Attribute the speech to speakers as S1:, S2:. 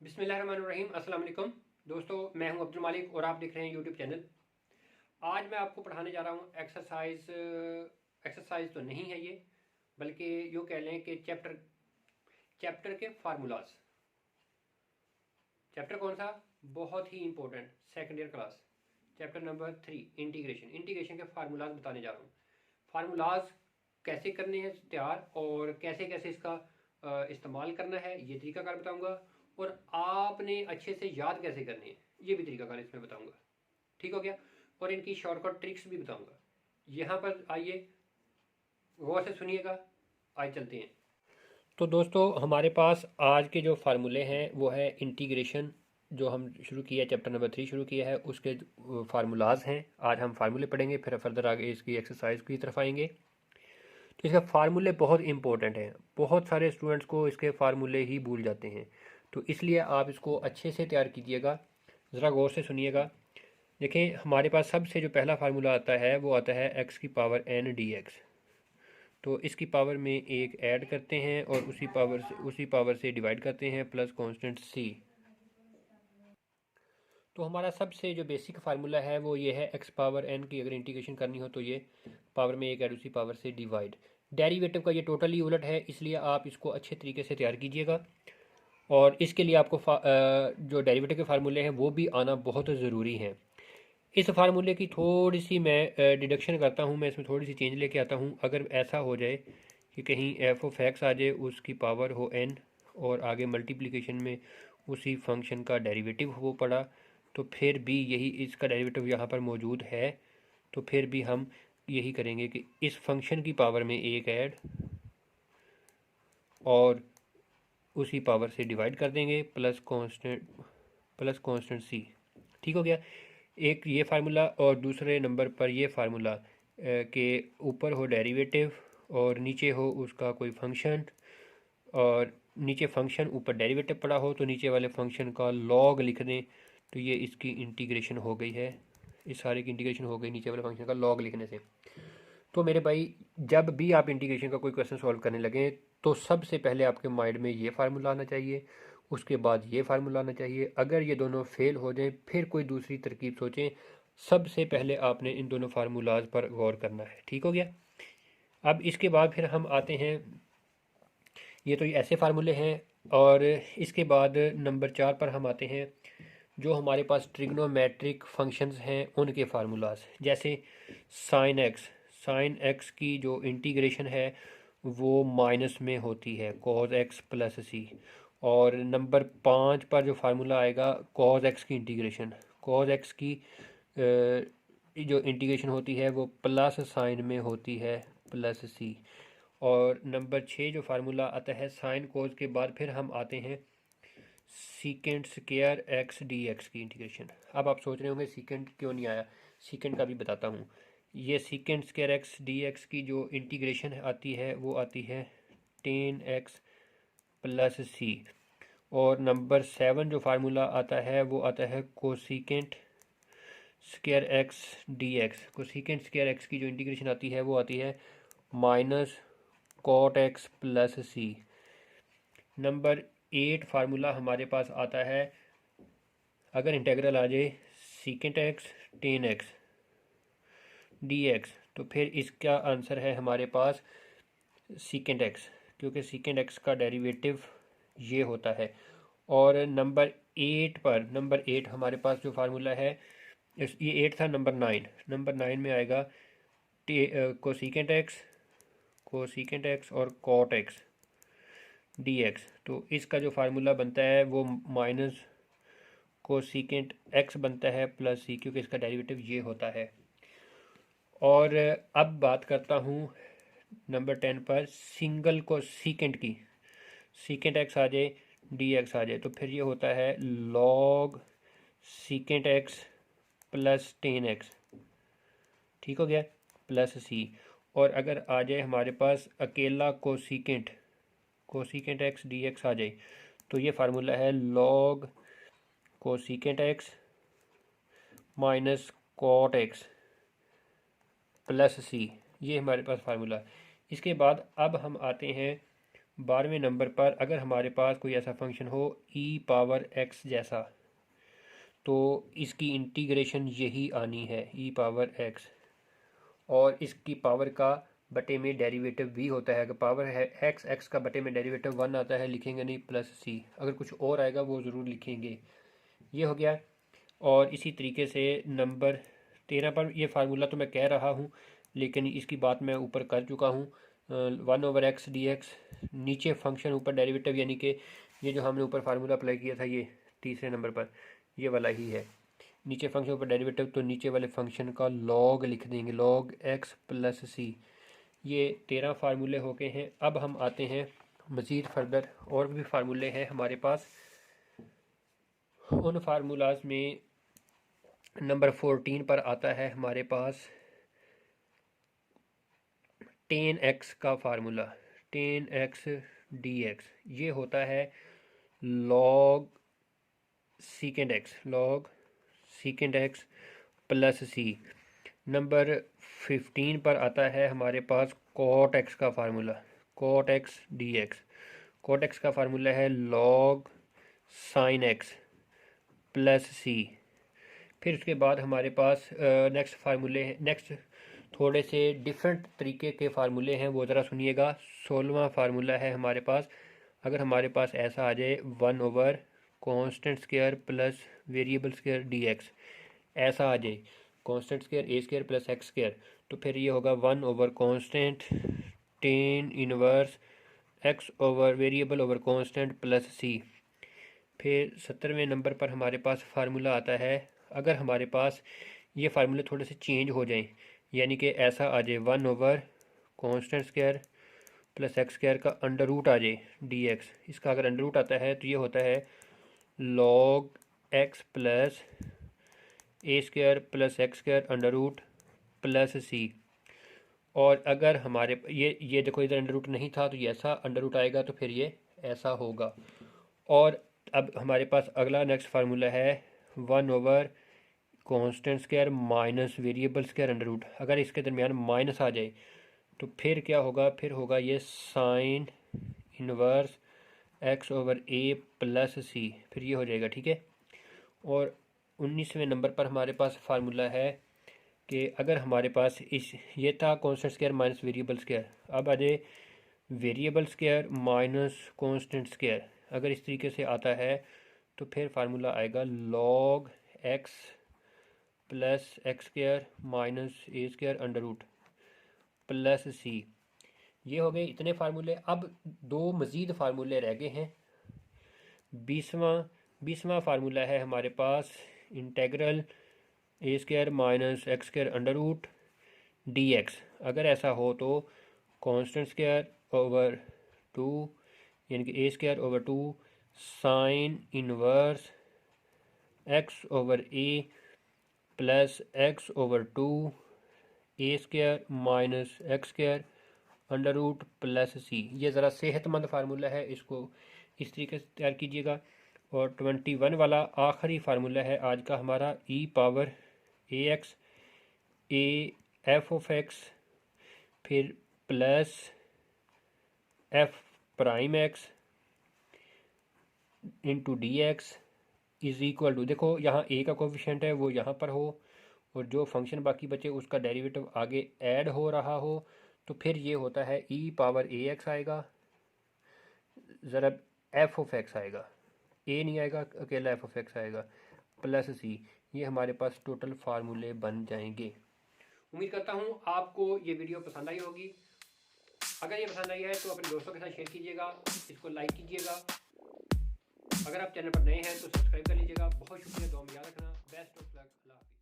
S1: बिस्मिल्लाहिर्रहमानिर्रहीम। अस्सलाम वालेकुम दोस्तों, मैं हूं अब्दुल मालिक और आप देख रहे हैं यूट्यूब चैनल। आज मैं आपको पढ़ाने जा रहा हूं एक्सरसाइज तो नहीं है ये, बल्कि यूँ कह लें कि चैप्टर के फार्मूलाज। चैप्टर कौन सा? बहुत ही important, second year class, chapter number 3, integration के फार्मूलाज बताने जा रहा हूँ। फार्मूलाज कैसे करने हैं तैयार और कैसे कैसे इसका इस्तेमाल करना है, ये तरीकाकार बताऊंगा। और आपने अच्छे से याद कैसे करने हैं, ये भी तरीकाकार इसमें बताऊंगा। ठीक हो गया? और इनकी शॉर्टकट ट्रिक्स भी बताऊंगा। यहाँ पर आइए, गौर से सुनिएगा। आज चलते हैं। तो दोस्तों, हमारे पास आज के जो फार्मूले हैं वो है इंटीग्रेशन, जो हम शुरू किया, चैप्टर नंबर 3 शुरू किया है, उसके फार्मूलाज हैं। आज हम फार्मूले पढ़ेंगे, फिर फर्दर आगे इसकी एक्सरसाइज की तरफ आएंगे। तो इसके फार्मूले बहुत इंपॉर्टेंट हैं। बहुत सारे स्टूडेंट्स को इसके फार्मूले ही भूल जाते हैं, तो इसलिए आप इसको अच्छे से तैयार कीजिएगा। ज़रा गौर से सुनिएगा। देखें, हमारे पास सबसे जो पहला फार्मूला आता है वो आता है एक्स की पावर एन डी एक्स। तो इसकी पावर में एक ऐड करते हैं और उसी पावर से डिवाइड करते हैं, प्लस कांस्टेंट सी। तो हमारा सबसे जो बेसिक फार्मूला है वो ये है, एक्स पावर एन की अगर इंटीग्रेशन करनी हो तो ये पावर में एक ऐड, उसी पावर से डिवाइड। डेरिवेटिव का ये टोटली उलट है, इसलिए आप इसको अच्छे तरीके से तैयार कीजिएगा। और इसके लिए आपको जो डेरिवेटिव के फार्मूले हैं वो भी आना बहुत ज़रूरी है। इस फार्मूले की थोड़ी सी मैं डिडक्शन करता हूँ, मैं इसमें थोड़ी सी चेंज लेके आता हूँ। अगर ऐसा हो जाए कि कहीं एफ ऑफ एक्स आ जाए, उसकी पावर हो एन, और आगे मल्टीप्लिकेशन में उसी फंक्शन का डेरिवेटिव हो पड़ा, तो फिर भी यही इसका डेरिवेटिव यहाँ पर मौजूद है, तो फिर भी हम यही करेंगे कि इस फंक्शन की पावर में एक ऐड और उसी पावर से डिवाइड कर देंगे, प्लस कांस्टेंट सी। ठीक हो गया? एक ये फार्मूला, और दूसरे नंबर पर ये फार्मूला के ऊपर हो डेरिवेटिव और नीचे हो उसका कोई फंक्शन, और नीचे फंक्शन ऊपर डेरिवेटिव पड़ा हो तो नीचे वाले फंक्शन का लॉग लिख दें, तो ये इसकी इंटीग्रेशन हो गई है। इस सारे की इंटीग्रेशन हो गई नीचे वाले फंक्शन का लॉग लिखने से। तो मेरे भाई, जब भी आप इंटीग्रेशन का कोई क्वेश्चन सॉल्व करने लगें तो सबसे पहले आपके माइंड में ये फार्मूला आना चाहिए, उसके बाद ये फार्मूला आना चाहिए। अगर ये दोनों फेल हो जाएं फिर कोई दूसरी तरकीब सोचें, सबसे पहले आपने इन दोनों फार्मूलाज पर गौर करना है। ठीक हो गया? अब इसके बाद फिर हम आते हैं, ये तो ये ऐसे फार्मूले हैं। और इसके बाद नंबर 4 पर हम आते हैं, जो हमारे पास ट्रिग्नोमेट्रिक फंक्शंस हैं उनके फार्मूलाज। जैसे साइन एक्स की जो इंटीग्रेशन है वो माइनस में होती है, कॉज एक्स प्लस सी। और नंबर 5 पर जो फार्मूला आएगा कॉज एक्स की इंटीग्रेशन, कॉज एक्स की जो इंटीग्रेशन होती है वो प्लस साइन में होती है, प्लस सी। और नंबर 6 जो फार्मूला आता है साइन कोज के बाद, फिर हम आते हैं secant square x d x की इंटीग्रेशन। अब आप सोच रहे होंगे सीकेंट क्यों नहीं आया, सीकेंट का भी बताता हूँ। ये secant square x d x की जो इंटीग्रेशन आती है वो आती है टेन एक्स प्लस सी। और नंबर 7 जो फार्मूला आता है वो आता है cosecant square x d x. Cosecant square x की जो इंटीग्रेशन आती है वो आती है minus cot x plus C. Number 8 formula हमारे पास आता है, अगर इंटेग्रल आ जाए secant x ten x d x, तो फिर इसका आंसर है हमारे पास सीकेंट एक्स, क्योंकि सीकेंट एक्स का डेरिवेटिव ये होता है। और नंबर 8 हमारे पास जो फार्मूला है, ये 8 था। नंबर 9 में आएगा कोसीकेंट एक्स और कॉट एक्स डी एक्स। तो इसका जो फार्मूला बनता है वो माइनस कोसीकेंट एक्स बनता है प्लस सी, क्योंकि इसका डेरिवेटिव ये होता है। और अब बात करता हूँ नंबर 10 पर, सिंगल को सीकेंट की, सीकेंट एक्स आ जाए डी एक्स आ जाए, तो फिर ये होता है log secant x plus tan x. ठीक हो गया? Plus C. और अगर आ जाए हमारे पास अकेला कोसीकेंट एक्स डी एक्स आ जाए, तो ये फार्मूला है log cosecant x minus cot x plus C. ये हमारे पास फार्मूला। इसके बाद अब हम आते हैं 12वें नंबर पर अगर हमारे पास कोई ऐसा फंक्शन हो ई पावर एक्स जैसा, तो इसकी इंटीग्रेशन यही आनी है ई पावर एक्स, और इसकी पावर का बटे में डेरिवेटिव भी होता है। अगर पावर है एक्स, एक्स का बटे में डेरिवेटिव 1 आता है, लिखेंगे नहीं प्लस सी, अगर कुछ और आएगा वो ज़रूर लिखेंगे। ये हो गया। और इसी तरीके से नंबर 13 पर ये फार्मूला तो मैं कह रहा हूँ, लेकिन इसकी बात मैं ऊपर कर चुका हूँ। 1/x dx, नीचे फंक्शन ऊपर डेरिवेटिव, यानी कि ये जो हमने ऊपर फार्मूला अप्लाई किया था ये तीसरे नंबर पर ये वाला ही है। नीचे फंक्शन ऊपर डेरिवेटिव, तो नीचे वाले फंक्शन का लॉग लिख देंगे, लॉग x प्लस सी। ये 13 फार्मूले हो गए हैं। अब हम आते हैं मज़ीद फर्दर, और भी फार्मूले हैं हमारे पास। उन फार्मूलाज में नंबर 14 पर आता है हमारे पास tan x का फार्मूला, tan x dx। ये होता है log secant x, log secant x plus C. Number 15 पर आता है हमारे पास cot x का formula, cot x dx। cot x का फार्मूला है log sin x plus C. फिर उसके बाद हमारे पास नेक्स्ट फार्मूले हैं, नेक्स्ट थोड़े से डिफरेंट तरीके के फार्मूले हैं, वो ज़रा सुनिएगा। 16वां फार्मूला है हमारे पास। अगर हमारे पास ऐसा आ जाए 1 constant square plus variable square dx, ऐसा आ जाए constant square a square plus x square, तो फिर ये होगा 1 constant tan inverse x over variable over constant plus C. फिर 17वें नंबर पर हमारे पास फार्मूला आता है, अगर हमारे पास ये फार्मूले थोड़े से चेंज हो जाएं, यानी कि ऐसा आ जाए 1 constant square plus x square का अंडर रूट आ जाए dx, इसका अगर अंडर रूट आता है तो ये होता है log x plus a square plus x square under root plus C. और अगर हमारे ये देखो इधर अंडर रूट नहीं था, तो ये ऐसा अंडर रूट आएगा, तो फिर ये ऐसा होगा। और अब हमारे पास अगला नेक्स्ट फार्मूला है 1 constant square minus variable square under root. अगर इसके दरमियान माइनस आ जाए तो फिर क्या होगा, फिर होगा ये sine inverse x over a plus C, फिर ये हो जाएगा, ठीक है। और 19वें नंबर पर हमारे पास फार्मूला है कि अगर हमारे पास ये था constant square minus variable square, अब आ जाए variable square minus constant square, अगर इस तरीके से आता है तो फिर फार्मूला आएगा log x plus x square minus a square under root plus C. ये हो गए इतने फार्मूले। अब दो मज़ीद फार्मूले रह गए हैं। 20वां फार्मूला है हमारे पास integral a square minus x square under root dx। अगर ऐसा हो तो कांस्टेंट स्क्वायर ओवर 2, यानी कि a square over 2 sine inverse x over a plus x over 2 a square minus x square under root plus C. ये ज़रा सेहतमंद formula है, इसको इस तरीके से तैयार कीजिएगा। और 21 वाला आखिरी फार्मूला है आज का हमारा, e power a x a f of x फिर plus f prime x into d x is equal to, देखो यहाँ ए का कोफिशिएंट है वो यहाँ पर हो, और जो फंक्शन बाकी बचे उसका डेरिवेटिव आगे ऐड हो रहा हो, तो फिर ये होता है ई पावर ए एक्स आएगा, ज़रा एफ ऑफ एक्स आएगा, ए नहीं आएगा, अकेला एफ ऑफ एक्स आएगा प्लस सी। ये हमारे पास टोटल फार्मूले बन जाएंगे। उम्मीद करता हूँ आपको ये वीडियो पसंद आई होगी। अगर ये पसंद आई है तो अपने दोस्तों के साथ शेयर कीजिएगा, इसको लाइक कीजिएगा। अगर आप चैनल पर नए हैं तो सब्सक्राइब कर लीजिएगा। बहुत शुक्रिया, दुआ में याद रखना। Best of luck. अल्लाह हाफ़िज़।